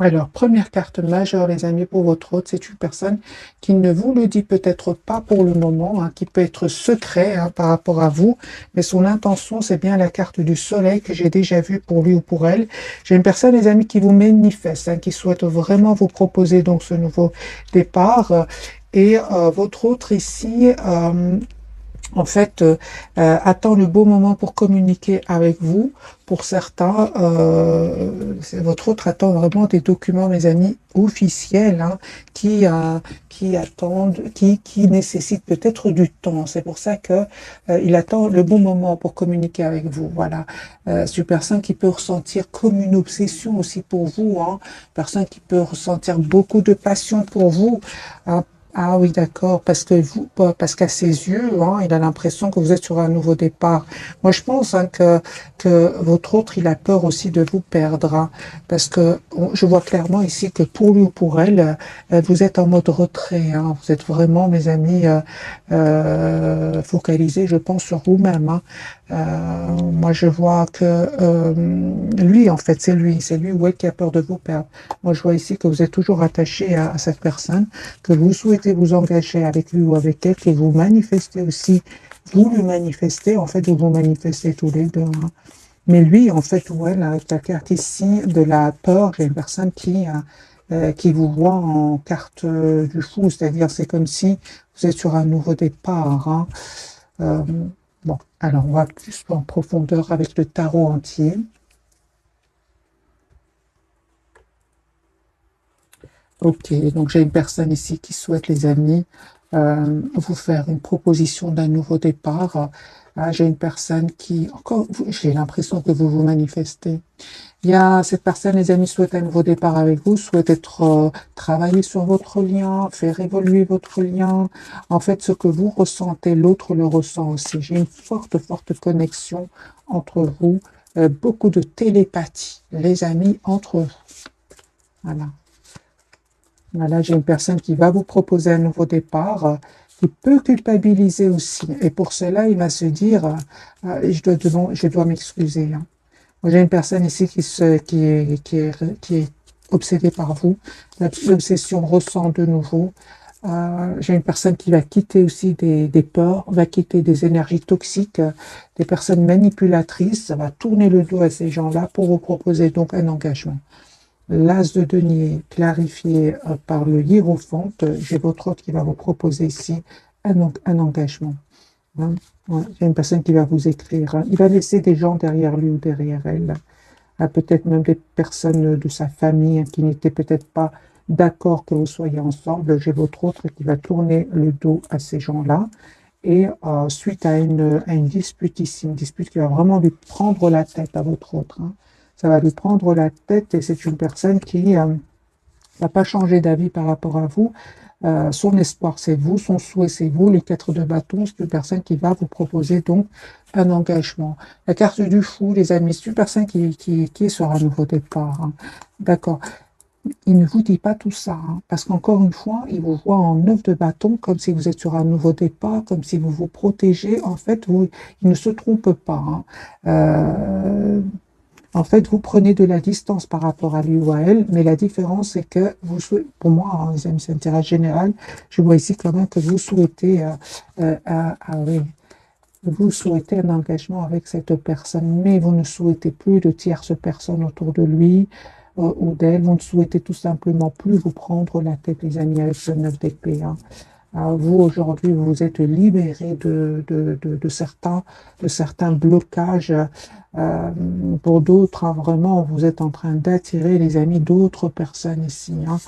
Alors, première carte majeure, les amis, pour votre hôte, c'est une personne qui ne vous le dit peut-être pas pour le moment, hein, qui peut être secret hein, par rapport à vous, mais son intention, c'est bien la carte du soleil que j'ai déjà vue pour lui ou pour elle. J'ai une personne, les amis, qui vous manifeste, hein, qui souhaite vraiment vous proposer donc ce nouveau départ. Et votre autre ici, en fait, attend le beau moment pour communiquer avec vous. Pour certains, votre autre attend vraiment des documents, mes amis, officiels, hein, qui attendent, qui nécessitent peut-être du temps. C'est pour ça que il attend le bon moment pour communiquer avec vous. Voilà, c'est une personne qui peut ressentir comme une obsession aussi pour vous, hein, personne qui peut ressentir beaucoup de passion pour vous. Hein. Ah oui, d'accord, parce qu'à ses yeux, hein, il a l'impression que vous êtes sur un nouveau départ. Moi, je pense hein, que votre autre, il a peur aussi de vous perdre, hein, parce que je vois clairement ici que pour lui ou pour elle, vous êtes en mode retrait. Hein, vous êtes vraiment, mes amis, focalisés, je pense, sur vous-même. Hein. Moi, je vois que lui, en fait, c'est lui ou elle qui a peur de vous perdre. Moi, je vois ici que vous êtes toujours attaché à cette personne, que vous souhaitez vous engager avec lui ou avec elle, que vous manifestez aussi, vous le manifestez, en fait, vous vous manifestez tous les deux. Hein. Mais lui, en fait, ou elle, avec la carte ici de la peur, j'ai une personne qui vous voit en carte du fou, c'est-à-dire c'est comme si vous êtes sur un nouveau départ. Hein. Euh, bon, alors on va plus en profondeur avec le tarot entier. Ok, donc j'ai une personne ici qui souhaite, les amis, vous faire une proposition d'un nouveau départ. J'ai une personne qui, encore, j'ai l'impression que vous vous manifestez. Il y a cette personne, les amis, souhaite un nouveau départ avec vous, souhaite travailler sur votre lien, faire évoluer votre lien. En fait, ce que vous ressentez, l'autre le ressent aussi. J'ai une forte connexion entre vous, beaucoup de télépathie, les amis, entre vous. Voilà. Voilà, j'ai une personne qui va vous proposer un nouveau départ, qui peut culpabiliser aussi. Et pour cela, il va se dire, je dois m'excuser. Hein. Moi, j'ai une personne ici qui est obsédée par vous. L'obsession ressent de nouveau. J'ai une personne qui va quitter aussi des peurs, va quitter des énergies toxiques, des personnes manipulatrices. Ça va tourner le dos à ces gens-là pour vous proposer donc un engagement. L'as de denier clarifié par le hiérophante, j'ai votre autre qui va vous proposer ici un engagement. Hein. Ouais, j'ai une personne qui va vous écrire. Hein. Il va laisser des gens derrière lui ou derrière elle. Peut-être même des personnes de sa famille hein, qui n'étaient peut-être pas d'accord que vous soyez ensemble. J'ai votre autre qui va tourner le dos à ces gens-là. Et suite à une dispute ici, une dispute qui va vraiment lui prendre la tête à votre autre. Hein. Ça va lui prendre la tête et c'est une personne qui n'a pas changé d'avis par rapport à vous. Son espoir, c'est vous, son souhait, c'est vous. Les 4 de bâton, c'est une personne qui va vous proposer donc un engagement. La carte du fou, les amis, c'est une personne qui est sur un nouveau départ. Hein. D'accord. Il ne vous dit pas tout ça, hein, parce qu'encore une fois, il vous voit en 9 de bâton, comme si vous êtes sur un nouveau départ, comme si vous vous protégez. En fait, il ne se trompe pas. Hein. En fait, vous prenez de la distance par rapport à lui ou à elle, mais la différence, c'est que pour moi, hein, les amis, c'est un tirage général, je vois ici quand même que vous souhaitez, oui, vous souhaitez un engagement avec cette personne, mais vous ne souhaitez plus de tierces personnes autour de lui ou d'elle, vous ne souhaitez tout simplement plus vous prendre la tête, les amis, avec ce 9 d'épée. Hein. Vous, aujourd'hui, vous vous êtes libéré de certains blocages. Euh, pour d'autres, hein, vraiment, vous êtes en train d'attirer, les amis, d'autres personnes ici. Hein.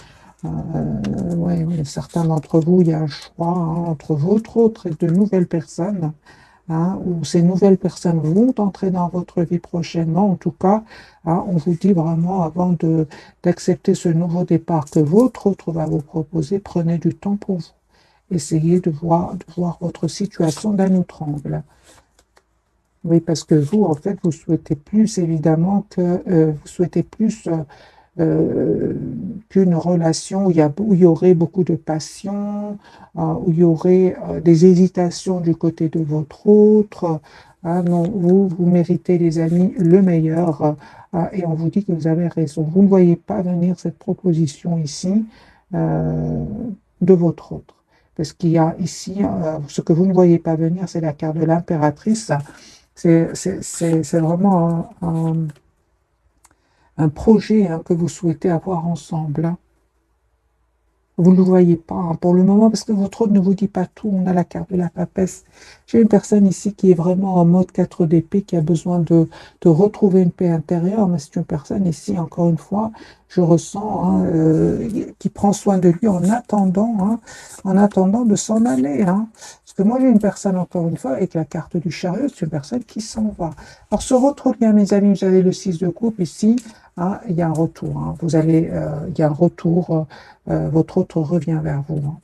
Ouais, oui, certains d'entre vous, il y a un choix hein, entre votre autre et de nouvelles personnes. Hein, où ces nouvelles personnes vont entrer dans votre vie prochainement. En tout cas, hein, on vous dit vraiment, avant d'accepter ce nouveau départ que votre autre va vous proposer, prenez du temps pour vous. Essayez de voir votre situation d'un autre angle. Oui, parce que vous, en fait, vous souhaitez plus, évidemment, vous souhaitez plus euh, qu'une relation où il y aurait beaucoup de passion, où il y aurait des hésitations du côté de votre autre. Ah non, vous méritez, les amis, le meilleur. Et on vous dit que vous avez raison. Vous ne voyez pas venir cette proposition ici euh, de votre autre. Parce qu'il y a ici, ce que vous ne voyez pas venir, c'est la carte de l'impératrice. C'est vraiment un projet, hein, que vous souhaitez avoir ensemble, hein. Vous ne le voyez pas, hein, pour le moment, parce que votre hôte ne vous dit pas tout. On a la carte de la papesse. J'ai une personne ici qui est vraiment en mode 4 d'épée, qui a besoin de retrouver une paix intérieure, mais c'est une personne ici, encore une fois, je ressens, hein, qui prend soin de lui en attendant de s'en aller, hein. Parce que moi, j'ai une personne, encore une fois, avec la carte du chariot, c'est une personne qui s'en va. Alors, sur votre bien, mes amis, vous avez le 6 de coupe ici, hein, il y a un retour, hein. Il y a un retour. Votre autre revient vers vous, hein.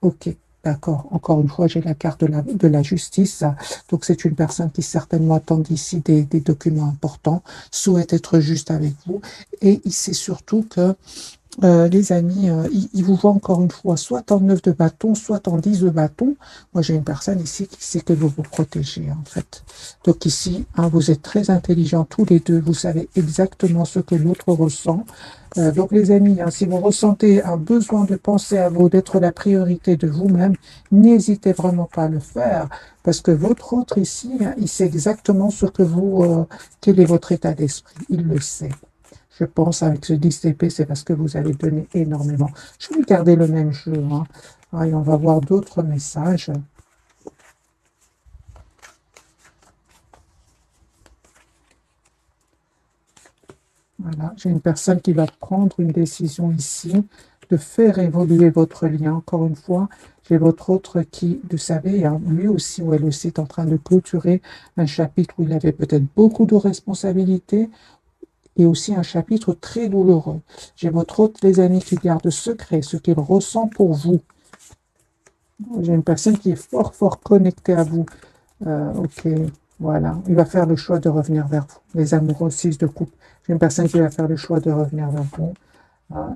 Ok, d'accord. Encore une fois, j'ai la carte de la justice. Donc, c'est une personne qui certainement attend d'ici des documents importants, souhaite être juste avec vous. Et il sait surtout que les amis, ils vous voient encore une fois, soit en 9 de bâton, soit en 10 de bâton. Moi, j'ai une personne ici qui sait que vous vous protégez, en fait. Donc ici, hein, vous êtes très intelligents tous les deux. Vous savez exactement ce que l'autre ressent. Donc les amis, hein, si vous ressentez un besoin de penser à vous, d'être la priorité de vous-même, n'hésitez vraiment pas à le faire. Parce que votre autre ici, hein, il sait exactement ce que quel est votre état d'esprit. Il le sait. Je pense avec ce 10 épée, c'est parce que vous avez donné énormément. Je vais garder le même jeu, hein. Et on va voir d'autres messages. Voilà, j'ai une personne qui va prendre une décision ici, de faire évoluer votre lien. Encore une fois, j'ai votre autre qui, vous savez, hein, lui aussi ou elle aussi est en train de clôturer un chapitre où il avait peut-être beaucoup de responsabilités, et aussi un chapitre très douloureux. J'ai votre autre, les amis, qui garde secret ce qu'il ressent pour vous. J'ai une personne qui est fort, fort connectée à vous. Ok, voilà. Il va faire le choix de revenir vers vous. Les amoureux 6 de coupe. J'ai une personne qui va faire le choix de revenir vers vous. Hein,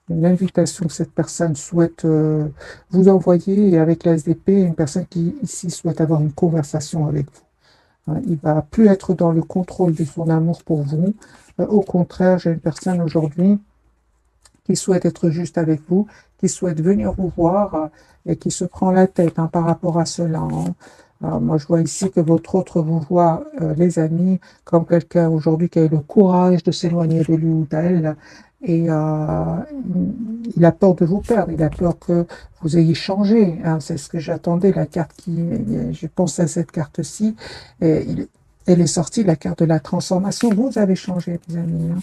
une invitation que cette personne souhaite vous envoyer, et avec la SDP, une personne qui ici souhaite avoir une conversation avec vous. Hein, il ne va plus être dans le contrôle de son amour pour vous. Au contraire, j'ai une personne aujourd'hui qui souhaite être juste avec vous, qui souhaite venir vous voir, et qui se prend la tête, hein, par rapport à cela, hein. Moi, je vois ici que votre autre vous voit, les amis, comme quelqu'un aujourd'hui qui a eu le courage de s'éloigner de lui ou d'elle, et il a peur de vous perdre, il a peur que vous ayez changé, hein. C'est ce que j'attendais, la carte je pense à cette carte-ci, et elle est sortie, la carte de la transformation. Vous avez changé, les amis, hein.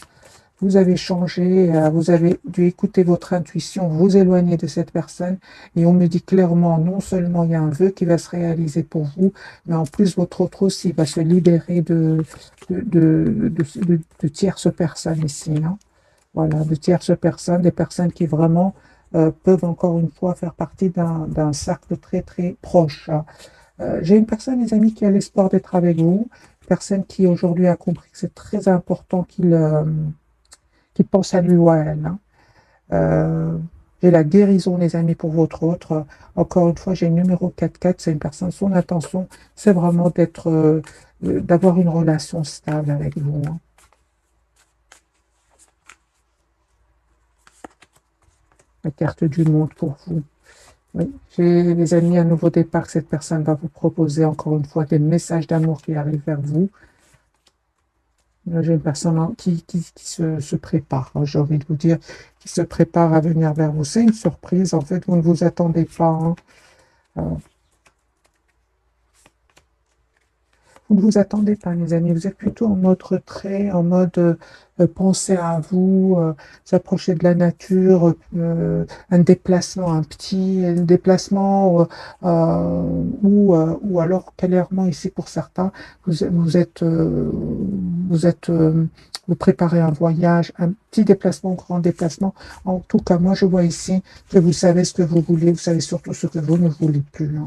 Vous avez changé, vous avez dû écouter votre intuition, vous éloigner de cette personne. Et on me dit clairement, non seulement il y a un vœu qui va se réaliser pour vous, mais en plus votre autre aussi va se libérer de tierces personnes ici, hein. Voilà, de tierces personnes, des personnes qui vraiment peuvent encore une fois faire partie d'un cercle très très proche, hein. J'ai une personne, les amis, qui a l'espoir d'être avec vous, une personne qui aujourd'hui a compris que c'est très important qu'il pense à lui ou à elle, hein. Euh, j'ai la guérison, les amis, pour votre autre. Encore une fois, j'ai le numéro 44, c'est une personne, son intention, c'est vraiment d'avoir une relation stable avec vous, hein. La carte du monde pour vous. Oui. J'ai, les amis, un nouveau départ que cette personne va vous proposer, encore une fois, des messages d'amour qui arrivent vers vous. J'ai une personne qui se prépare, hein, j'ai envie de vous dire, qui se prépare à venir vers vous. C'est une surprise, en fait, vous ne vous attendez pas, hein. Euh, Vous ne vous attendez pas, mes amis. Vous êtes plutôt en mode retrait, en mode penser à vous, s'approcher de la nature, un déplacement, un petit déplacement, ou alors clairement ici pour certains, vous êtes, vous préparez un voyage, un petit déplacement, grand déplacement. En tout cas, moi, je vois ici que vous savez ce que vous voulez, vous savez surtout ce que vous ne voulez plus, hein.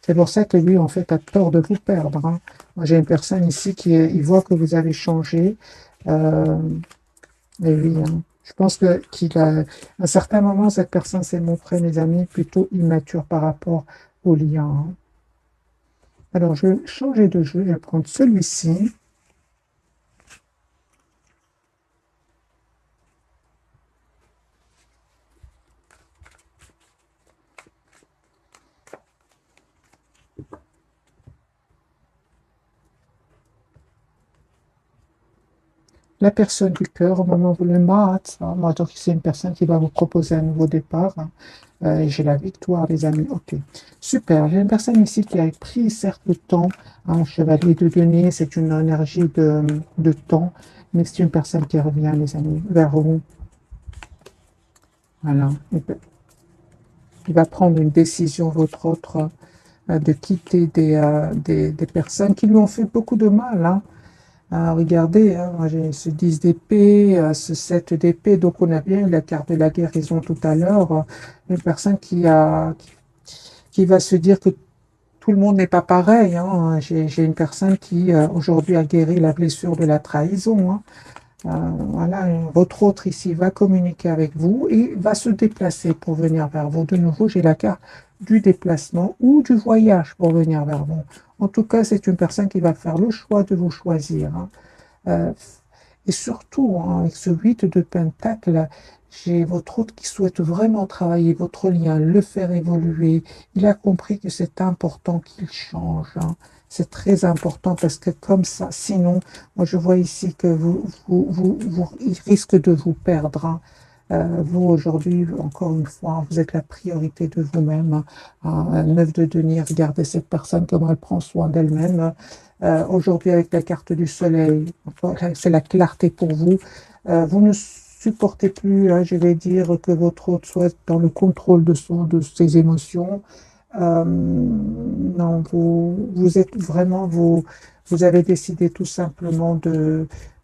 C'est pour ça que lui, en fait, a peur de vous perdre, hein. Moi, j'ai une personne ici il voit que vous avez changé. Euh, et oui, hein. Je pense à un certain moment, cette personne s'est montrée, mes amis, plutôt immature par rapport au lien, hein. Alors, je vais changer de jeu, je vais prendre celui-ci. La personne du cœur, au moment où vous le mat, hein, donc c'est une personne qui va vous proposer un nouveau départ, hein. J'ai la victoire, les amis. Ok, super. J'ai une personne ici qui a pris certes le temps, hein, chevalier de denier, c'est une énergie de temps, mais c'est une personne qui revient, les amis, vers vous. Voilà. Il va prendre une décision, votre autre, de quitter des personnes qui lui ont fait beaucoup de mal, hein. Regardez, hein, moi j'ai ce 10 d'épée, ce 7 d'épée, donc on a bien eu la carte de la guérison tout à l'heure. Une personne qui va se dire que tout le monde n'est pas pareil, hein. J'ai une personne qui aujourd'hui a guéri la blessure de la trahison, hein. Voilà, votre autre ici va communiquer avec vous et va se déplacer pour venir vers vous. De nouveau, j'ai la carte du déplacement ou du voyage pour venir vers vous. En tout cas, c'est une personne qui va faire le choix de vous choisir, hein. Euh, et surtout, hein, avec ce 8 de Pentacle, j'ai votre hôte qui souhaite vraiment travailler votre lien, le faire évoluer. Il a compris que c'est important qu'il change, hein. C'est très important parce que comme ça, sinon, moi je vois ici que il risque de vous perdre, hein. Vous, aujourd'hui, encore une fois, vous êtes la priorité de vous-même, hein. Un 9 de denier, regardez cette personne, comment elle prend soin d'elle-même. Aujourd'hui, avec la carte du soleil, c'est la clarté pour vous. Vous ne supportez plus, hein, je vais dire, que votre hôte soit dans le contrôle de ses émotions. Non, vous êtes vraiment, vous avez décidé tout simplement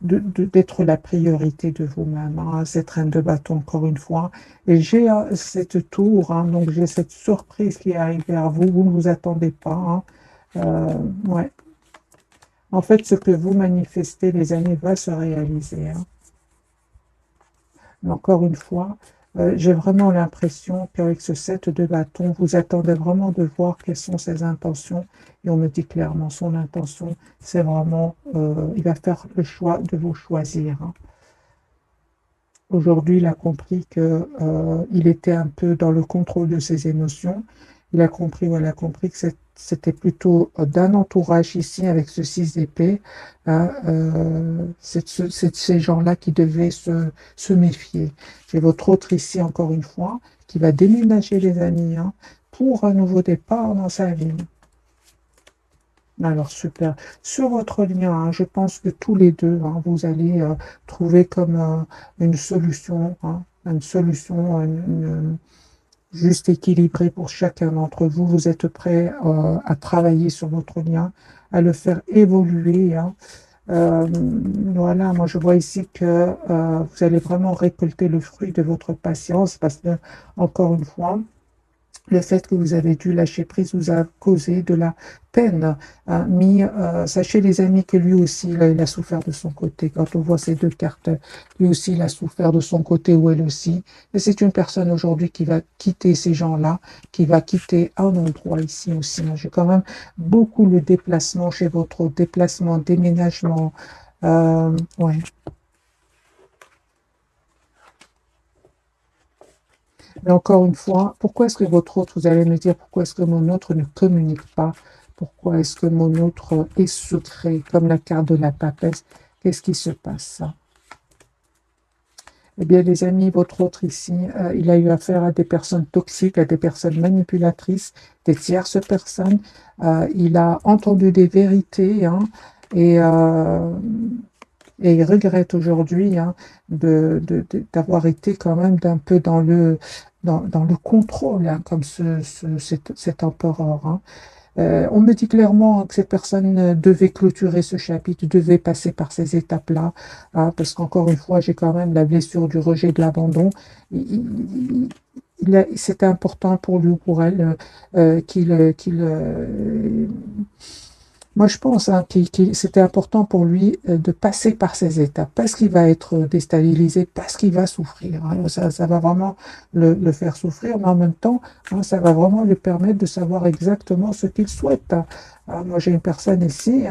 d'être la priorité de vous-même, hein, cette reine de bâton, encore une fois. Et j'ai cette tour, hein, donc j'ai cette surprise qui arrive vers vous, vous ne vous attendez pas, hein. Ouais. En fait, ce que vous manifestez, les amis, va se réaliser, hein. Mais encore une fois, j'ai vraiment l'impression qu'avec ce 7 de bâton, vous attendez vraiment de voir quelles sont ses intentions. Et on me dit clairement, son intention, c'est vraiment, il va faire le choix de vous choisir, hein. Aujourd'hui, il a compris que il était un peu dans le contrôle de ses émotions. Il a compris, voilà, compris que c'était plutôt d'un entourage ici avec ce 6 d'épée, hein. C'est de ces gens-là qui devaient se méfier. J'ai votre autre ici, encore une fois, qui va déménager, les amis, hein, pour un nouveau départ dans sa vie. Alors, super. Sur votre lien, hein, je pense que tous les deux, hein, vous allez trouver comme une solution, hein, une solution juste équilibrée pour chacun d'entre vous. Vous êtes prêts à travailler sur votre lien, à le faire évoluer, hein. Voilà, moi je vois ici que vous allez vraiment récolter le fruit de votre patience parce que, encore une fois, le fait que vous avez dû lâcher prise vous a causé de la peine, hein. Mais sachez les amis que lui aussi, il a souffert de son côté. Quand on voit ces deux cartes, lui aussi, il a souffert de son côté ou elle aussi. Et c'est une personne aujourd'hui qui va quitter ces gens-là, qui va quitter un endroit ici aussi, hein. J'ai quand même beaucoup le déplacement chez votre déplacement, déménagement. Ouais. Mais encore une fois, pourquoi est-ce que votre autre, vous allez me dire, pourquoi est-ce que mon autre ne communique pas? Pourquoi est-ce que mon autre est secret, comme la carte de la papesse? Qu'est-ce qui se passe? Eh bien, les amis, votre autre ici, il a eu affaire à des personnes toxiques, à des personnes manipulatrices, des tierces personnes. Il a entendu des vérités, hein, et, euh, et il regrette aujourd'hui, hein, d'avoir été quand même d'un peu dans le contrôle, hein, comme cet empereur, hein. On me dit clairement que cette personne devait clôturer ce chapitre, devait passer par ces étapes-là, hein, parce qu'encore une fois, j'ai quand même la blessure du rejet, de l'abandon. C'était important pour lui ou pour elle qu'il Moi, je pense hein, c'était important pour lui de passer par ces étapes, parce qu'il va être déstabilisé, parce qu'il va souffrir. Hein. Ça va vraiment le faire souffrir, mais en même temps, hein, ça va vraiment lui permettre de savoir exactement ce qu'il souhaite. Moi, j'ai une personne ici,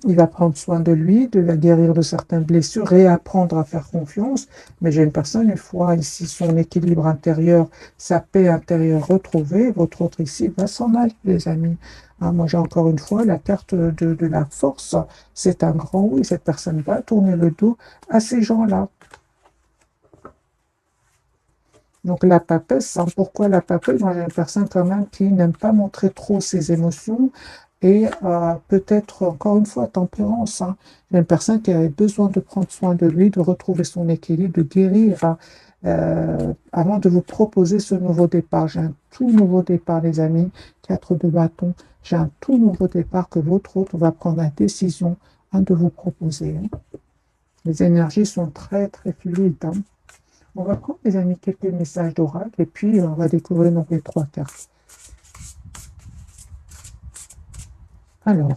il va prendre soin de lui, de la guérir de certaines blessures, réapprendre à faire confiance. Mais j'ai une personne, une fois ici, son équilibre intérieur, sa paix intérieure retrouvée, votre autre ici va s'en aller, les amis. Moi, j'ai encore une fois la carte de la force. C'est un grand oui. Cette personne va tourner le dos à ces gens-là. Donc, la papesse, hein, pourquoi la papesse? Moi, j'ai une personne quand même qui n'aime pas montrer trop ses émotions et peut-être, encore une fois, tempérance. Hein. J'ai une personne qui avait besoin de prendre soin de lui, de retrouver son équilibre, de guérir hein, avant de vous proposer ce nouveau départ. J'ai un tout nouveau départ, les amis. 4 de bâton. J'ai un tout nouveau départ que votre autre va prendre la décision hein, de vous proposer. Hein. Les énergies sont très, très fluides. Hein. On va prendre, les amis, quelques messages d'oracle et puis on va découvrir donc les 3 cartes. Alors,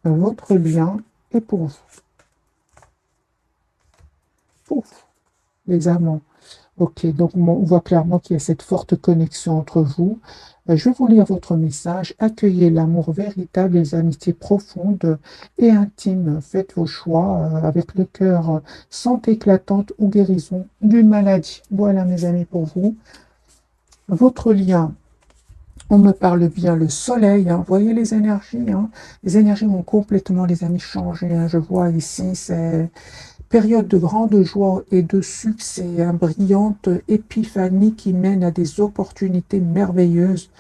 votre lien est pour vous. Pour vous, les amants. Ok, donc on voit clairement qu'il y a cette forte connexion entre vous. Je vais vous lire votre message. Accueillez l'amour véritable, les amitiés profondes et intimes. Faites vos choix avec le cœur, santé éclatante ou guérison d'une maladie. Voilà, mes amis, pour vous. Votre lien, on me parle bien le soleil. Hein. Vous voyez les énergies. Hein. Les énergies vont complètement, les amis, changer. Hein. Je vois ici, c'est période de grande joie et de succès, hein, brillante épiphanie qui mène à des opportunités merveilleuses,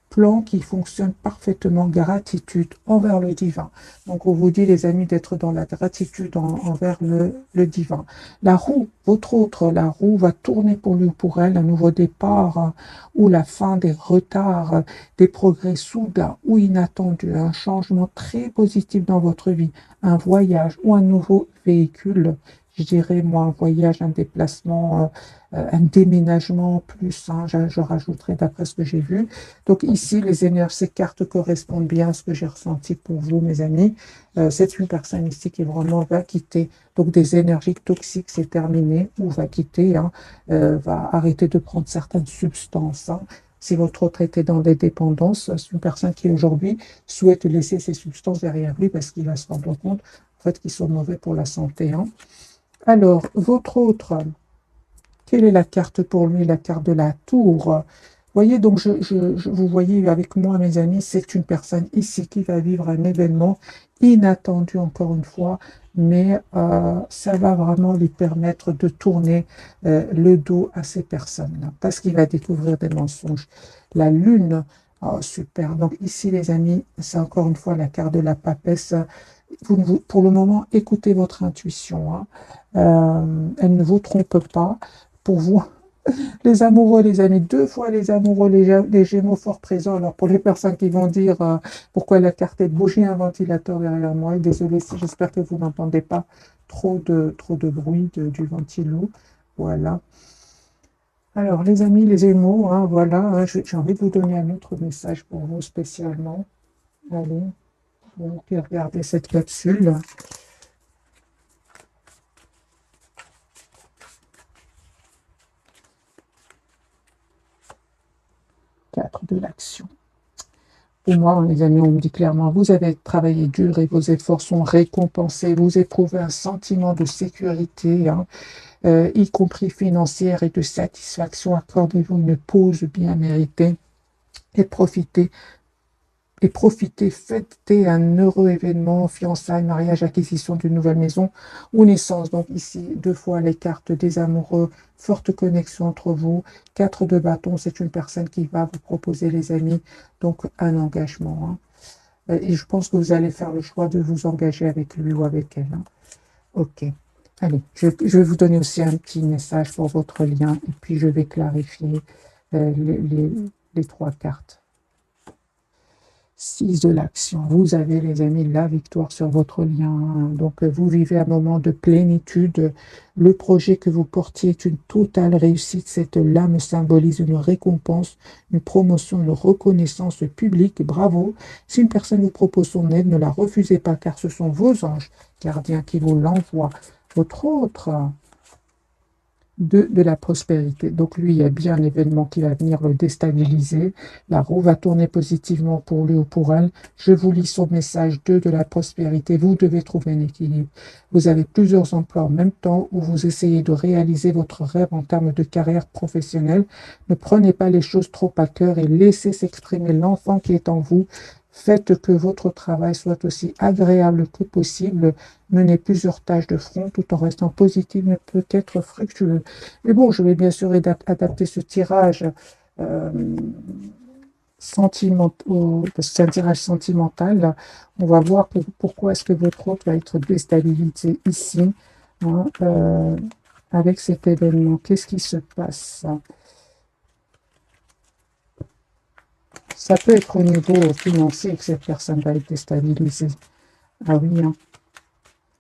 plan qui fonctionne parfaitement, gratitude envers le divin. Donc on vous dit les amis d'être dans la gratitude envers le divin. La roue, votre autre, la roue va tourner pour lui ou pour elle, un nouveau départ ou la fin des retards, des progrès soudains ou inattendus, un changement très positif dans votre vie, un voyage ou un nouveau véhicule, je dirais moi un voyage, un déplacement, un déménagement plus, hein, je rajouterai d'après ce que j'ai vu. Donc ici, les énergies, ces cartes correspondent bien à ce que j'ai ressenti pour vous, mes amis. C'est une personne ici qui vraiment va quitter donc des énergies toxiques, c'est terminé, ou va quitter, hein, va arrêter de prendre certaines substances. Hein. Si votre autre était dans des dépendances, c'est une personne qui aujourd'hui souhaite laisser ces substances derrière lui parce qu'il va se rendre compte en fait, qu'ils sont mauvais pour la santé. Hein. Alors, votre autre, quelle est la carte pour lui? La carte de la tour. Voyez, donc vous voyez avec moi, mes amis, c'est une personne ici qui va vivre un événement inattendu encore une fois, mais ça va vraiment lui permettre de tourner le dos à ces personnes-là, parce qu'il va découvrir des mensonges. La lune, oh, super. Donc ici, les amis, c'est encore une fois la carte de la papesse. Pour le moment, écoutez votre intuition. Hein. Elle ne vous trompe pas. Pour vous, les amoureux, les amis, 2 fois les amoureux, les Gémeaux fort présents. Alors pour les personnes qui vont dire pourquoi la carte est bougie, un ventilateur derrière moi, et désolé si j'espère que vous n'entendez pas trop de bruit du ventilo. Voilà. Alors les amis, les Gémeaux, hein, voilà, hein, j'ai envie de vous donner un autre message pour vous spécialement. Allez, donc regardez cette capsule. 4 de l'action. Pour moi, les amis, on me dit clairement, vous avez travaillé dur et vos efforts sont récompensés. Vous éprouvez un sentiment de sécurité, hein, y compris financière et de satisfaction. Accordez-vous une pause bien méritée et profitez, fêtez un heureux événement, fiançailles, mariage, acquisition d'une nouvelle maison ou naissance. Donc ici, 2 fois les cartes des amoureux, forte connexion entre vous. 4 de bâton, c'est une personne qui va vous proposer, les amis, donc un engagement. Hein. Et je pense que vous allez faire le choix de vous engager avec lui ou avec elle. Hein. Ok. Allez, je vais vous donner aussi un petit message pour votre lien et puis je vais clarifier les 3 cartes. 6 de l'action. Vous avez, les amis, la victoire sur votre lien. Donc, vous vivez un moment de plénitude. Le projet que vous portiez est une totale réussite. Cette lame symbolise une récompense, une promotion, une reconnaissance publique. Bravo. Si une personne vous propose son aide, ne la refusez pas, car ce sont vos anges gardiens qui vous l'envoient. Votre autre de la prospérité. Donc lui, il y a bien un événement qui va venir le déstabiliser. La roue va tourner positivement pour lui ou pour elle. Je vous lis son message 2 de la prospérité. Vous devez trouver un équilibre. Vous avez plusieurs emplois en même temps où vous essayez de réaliser votre rêve en termes de carrière professionnelle. Ne prenez pas les choses trop à cœur et laissez s'exprimer l'enfant qui est en vous. Faites que votre travail soit aussi agréable que possible. Menez plusieurs tâches de front tout en restant positif mais peut être fructueux. Mais bon, je vais bien sûr adapter ce tirage euh, sentimental, parce que c'est un tirage sentimental. On va voir pourquoi est-ce que votre hôte va être déstabilisé ici, hein, avec cet événement. Qu'est-ce qui se passe? Ça peut être au niveau financier que cette personne va être déstabilisée. Ah oui, hein.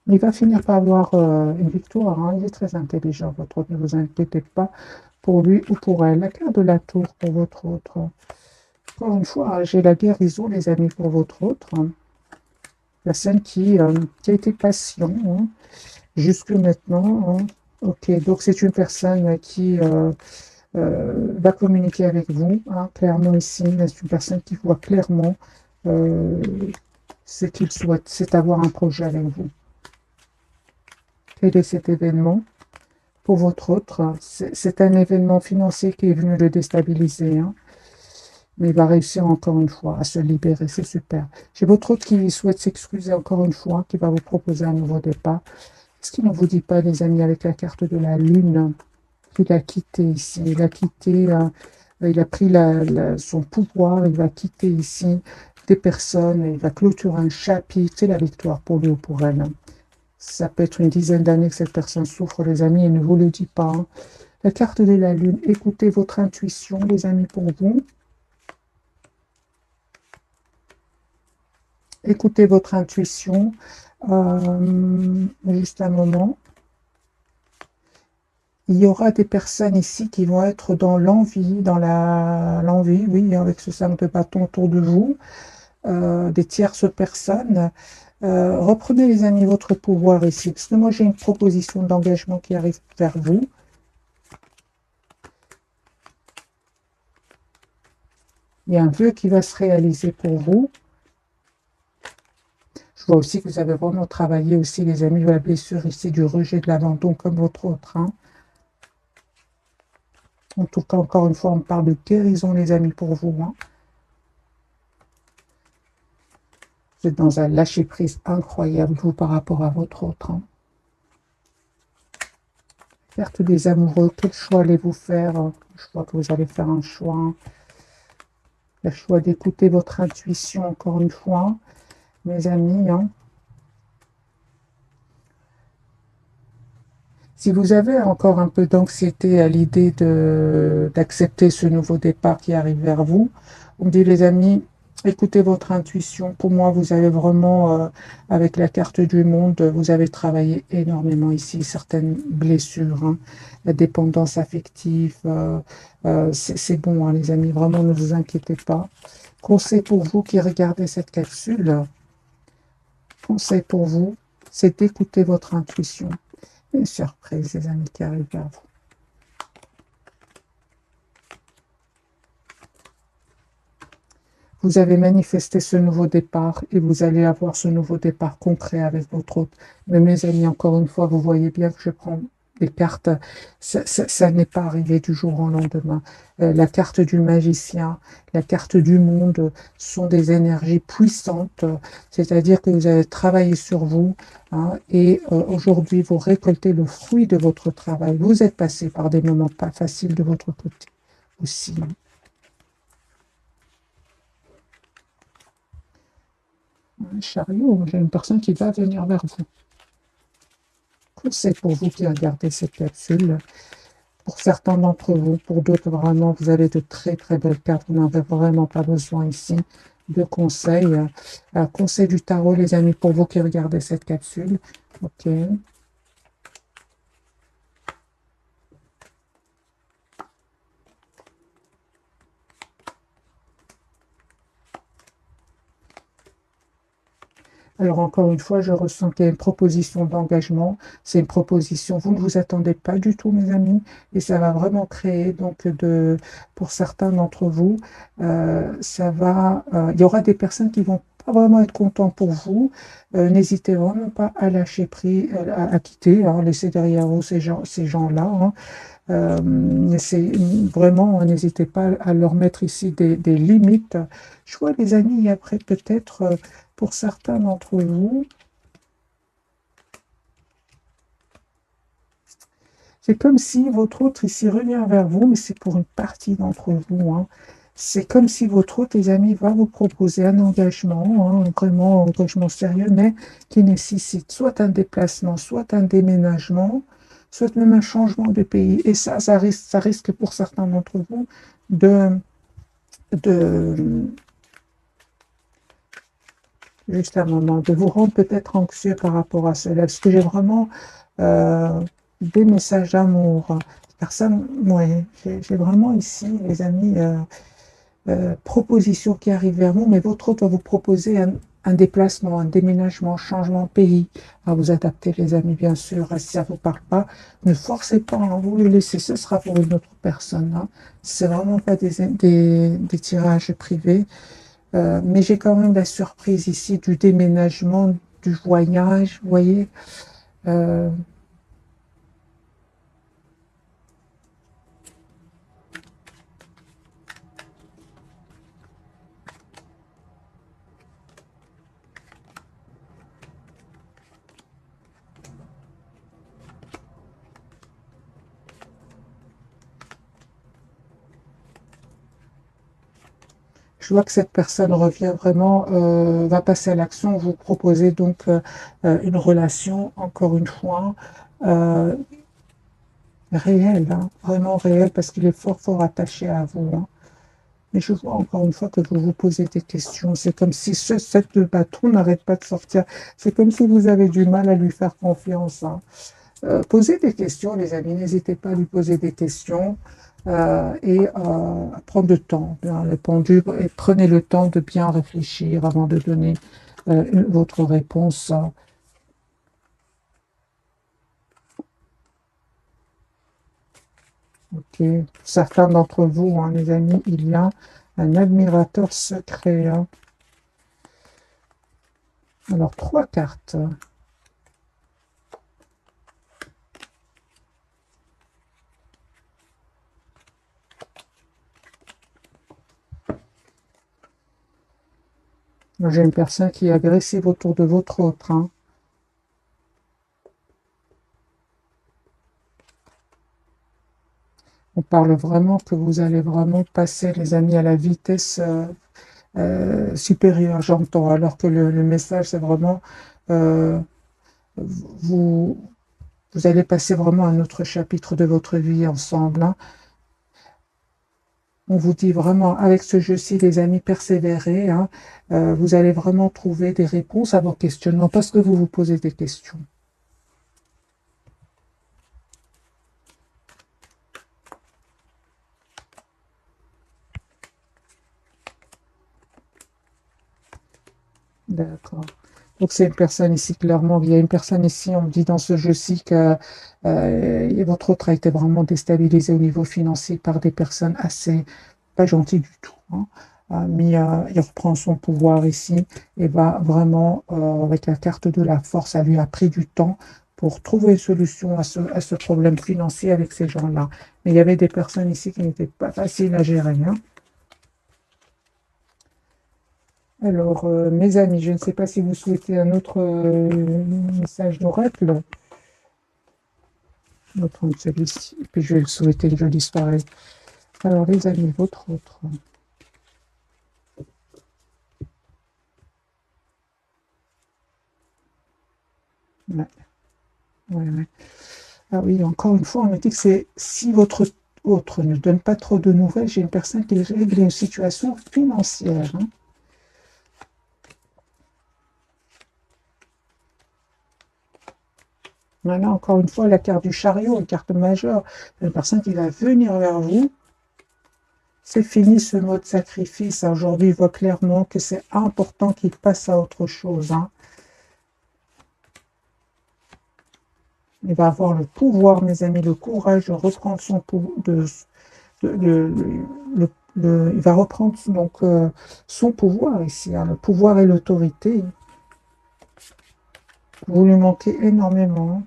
Il va finir par avoir une victoire. Hein. Il est très intelligent, votre autre. Ne vous inquiétez pas pour lui ou pour elle. La carte de la tour pour votre autre. Encore une fois, j'ai la guérison, les amis, pour votre autre. Personne qui a été patient hein, jusque maintenant. Hein. Ok, donc c'est une personne qui va communiquer avec vous, hein, clairement ici. C'est une personne qui voit clairement ce qu'il souhaite, c'est avoir un projet avec vous. Quel est cet événement pour votre autre? C'est un événement financier qui est venu le déstabiliser, hein, mais il va réussir encore une fois à se libérer, c'est super. J'ai votre autre qui souhaite s'excuser encore une fois, qui va vous proposer un nouveau départ. Est-ce qu'il ne vous dit pas, les amis, avec la carte de la lune, qu'il a quitté ici, il a quitté, il a pris son pouvoir, il va quitter ici des personnes, il va clôturer un chapitre, c'est la victoire pour lui ou pour elle. Ça peut être une dizaine d'années que cette personne souffre, les amis, et ne vous le dit pas. Hein. La carte de la lune, écoutez votre intuition, les amis, pour vous. Écoutez votre intuition. Juste un moment. Il y aura des personnes ici qui vont être dans l'envie, l'envie, oui, avec ce 5 de bâton autour de vous, des tierces personnes. Reprenez, les amis, votre pouvoir ici, parce que moi, j'ai une proposition d'engagement qui arrive vers vous. Il y a un vœu qui va se réaliser pour vous. Je vois aussi que vous avez vraiment travaillé aussi, les amis, la blessure ici du rejet de l'abandon comme votre autre. Hein. En tout cas, encore une fois, on parle de guérison, les amis, pour vous. Hein. Vous êtes dans un lâcher-prise incroyable, vous, par rapport à votre autre. Hein. Perte des amoureux, quel choix allez-vous faire? Je vois que vous allez faire un choix. Hein. Le choix d'écouter votre intuition, encore une fois, mes amis. Hein. Si vous avez encore un peu d'anxiété à l'idée d'accepter ce nouveau départ qui arrive vers vous, on me dit, les amis, écoutez votre intuition. Pour moi, vous avez vraiment, avec la carte du monde, vous avez travaillé énormément ici, certaines blessures, hein, la dépendance affective. C'est bon, hein, les amis, vraiment, ne vous inquiétez pas. Conseil pour vous qui regardez cette capsule, conseil pour vous, c'est d'écouter votre intuition. Une surprise, les amis, qui arrivent vers vous. Vous avez manifesté ce nouveau départ et vous allez avoir ce nouveau départ concret avec votre hôte. Mais mes amis, encore une fois, vous voyez bien que je prends des cartes. Ça n'est pas arrivé du jour au lendemain. La carte du magicien, la carte du monde sont des énergies puissantes. C'est-à-dire que vous avez travaillé sur vous hein, et aujourd'hui, vous récoltez le fruit de votre travail. Vous êtes passé par des moments pas faciles de votre côté aussi. Un chariot, j'ai une personne qui va venir vers vous. Conseil pour vous qui regardez cette capsule. Pour certains d'entre vous, pour d'autres, vraiment, vous avez de très très belles cartes. Vous n'en avez vraiment pas besoin ici. de conseils. Conseil du tarot, les amis, pour vous qui regardez cette capsule. Ok. Alors encore une fois, je ressens qu'il y a une proposition d'engagement. C'est une proposition, vous ne vous attendez pas du tout, mes amis, et ça va vraiment créer, donc, pour certains d'entre vous, il y aura des personnes qui vont pas vraiment être contents pour vous. N'hésitez vraiment pas à lâcher prise, à quitter, hein, laisser derrière vous ces gens-là. Hein. C'est vraiment, n'hésitez pas à leur mettre ici des limites. Je vois, les amis, après peut-être, pour certains d'entre vous, c'est comme si votre hôte ici revient vers vous, mais c'est pour une partie d'entre vous. Hein. C'est comme si votre hôte, les amis, va vous proposer un engagement, hein, vraiment un engagement sérieux, mais qui nécessite soit un déplacement, soit un déménagement, soit même un changement de pays. Et ça risque pour certains d'entre vous de, de, juste un moment, de vous rendre peut-être anxieux par rapport à cela. Parce que j'ai vraiment euh, des messages d'amour. Personne, ouais, j'ai vraiment ici, les amis, propositions qui arrivent vers vous, mais votre hôte va vous proposer un déplacement, un déménagement, un changement de pays. À vous adapter, les amis, bien sûr. Si ça ne vous parle pas, ne forcez pas, hein, vous le laissez, ce sera pour une autre personne. Hein. C'est vraiment pas des tirages privés. Mais j'ai quand même la surprise ici du déménagement, du voyage, vous voyez. Euh, je vois que cette personne revient vraiment, va passer à l'action, vous proposez donc une relation, encore une fois, euh, réelle, hein, vraiment réelle, parce qu'il est fort, fort attaché à vous. Hein. Mais je vois encore une fois que vous vous posez des questions. C'est comme si ce set de bâton n'arrête pas de sortir. C'est comme si vous avez du mal à lui faire confiance. Hein. Posez des questions, les amis. N'hésitez pas à lui poser des questions et à prendre le temps, bien répondu, et prenez le temps de bien réfléchir avant de donner votre réponse. Ok. Certains d'entre vous, hein, les amis, il y a un admirateur secret. Hein. Alors, trois cartes. J'ai une personne qui est agressive autour de votre autre. Hein. On parle vraiment que vous allez vraiment passer, les amis, à la vitesse supérieure, j'entends, alors que le message, c'est vraiment euh, vous, vous allez passer vraiment à un autre chapitre de votre vie ensemble. Hein. On vous dit vraiment, avec ce jeu-ci, les amis, persévérez. Hein. Vous allez vraiment trouver des réponses à vos questionnements parce que vous vous posez des questions. D'accord. Donc c'est une personne ici, clairement, il y a une personne ici, on me dit dans ce jeu-ci que votre autre a été vraiment déstabilisé au niveau financier par des personnes assez pas gentilles du tout. Hein. Mais il reprend son pouvoir ici et va vraiment, avec la carte de la force, ça lui a pris du temps pour trouver une solution à ce problème financier avec ces gens-là. Mais il y avait des personnes ici qui n'étaient pas faciles à gérer. Hein. Alors, mes amis, je ne sais pas si vous souhaitez un autre message d'oracle. Je vais prendre celui-ci, et puis je vais le souhaiter que je disparaisse. Alors, les amis, votre autre. Ouais, ouais, ouais. Ah oui, encore une fois, on me dit que c'est si votre autre ne donne pas trop de nouvelles, j'ai une personne qui règle une situation financière. Hein. Voilà, encore une fois, la carte du chariot, une carte majeure. Une personne qui va venir vers vous. C'est fini ce mode sacrifice. Aujourd'hui, il voit clairement que c'est important qu'il passe à autre chose. Hein. Il va avoir le pouvoir, mes amis, le courage de reprendre son pouvoir, il va reprendre donc son pouvoir ici, hein, le pouvoir et l'autorité. Vous lui manquez énormément.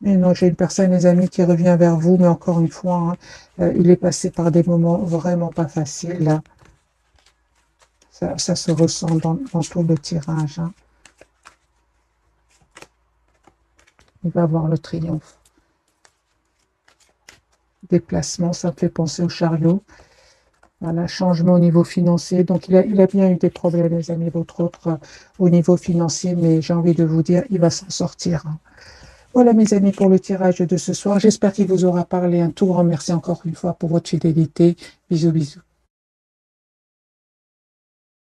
Et non, j'ai une personne, les amis, qui revient vers vous, mais encore une fois, hein, il est passé par des moments vraiment pas faciles. Là. Ça se ressent dans tout le tirage. Hein. Il va avoir le triomphe. Déplacement, ça me fait penser au chariot. Voilà, changement au niveau financier. Donc, il a bien eu des problèmes, les amis, votre autre au niveau financier, mais j'ai envie de vous dire, il va s'en sortir. Hein. Voilà, mes amis, pour le tirage de ce soir. J'espère qu'il vous aura parlé. Un tout grand merci encore une fois pour votre fidélité. Bisous, bisous.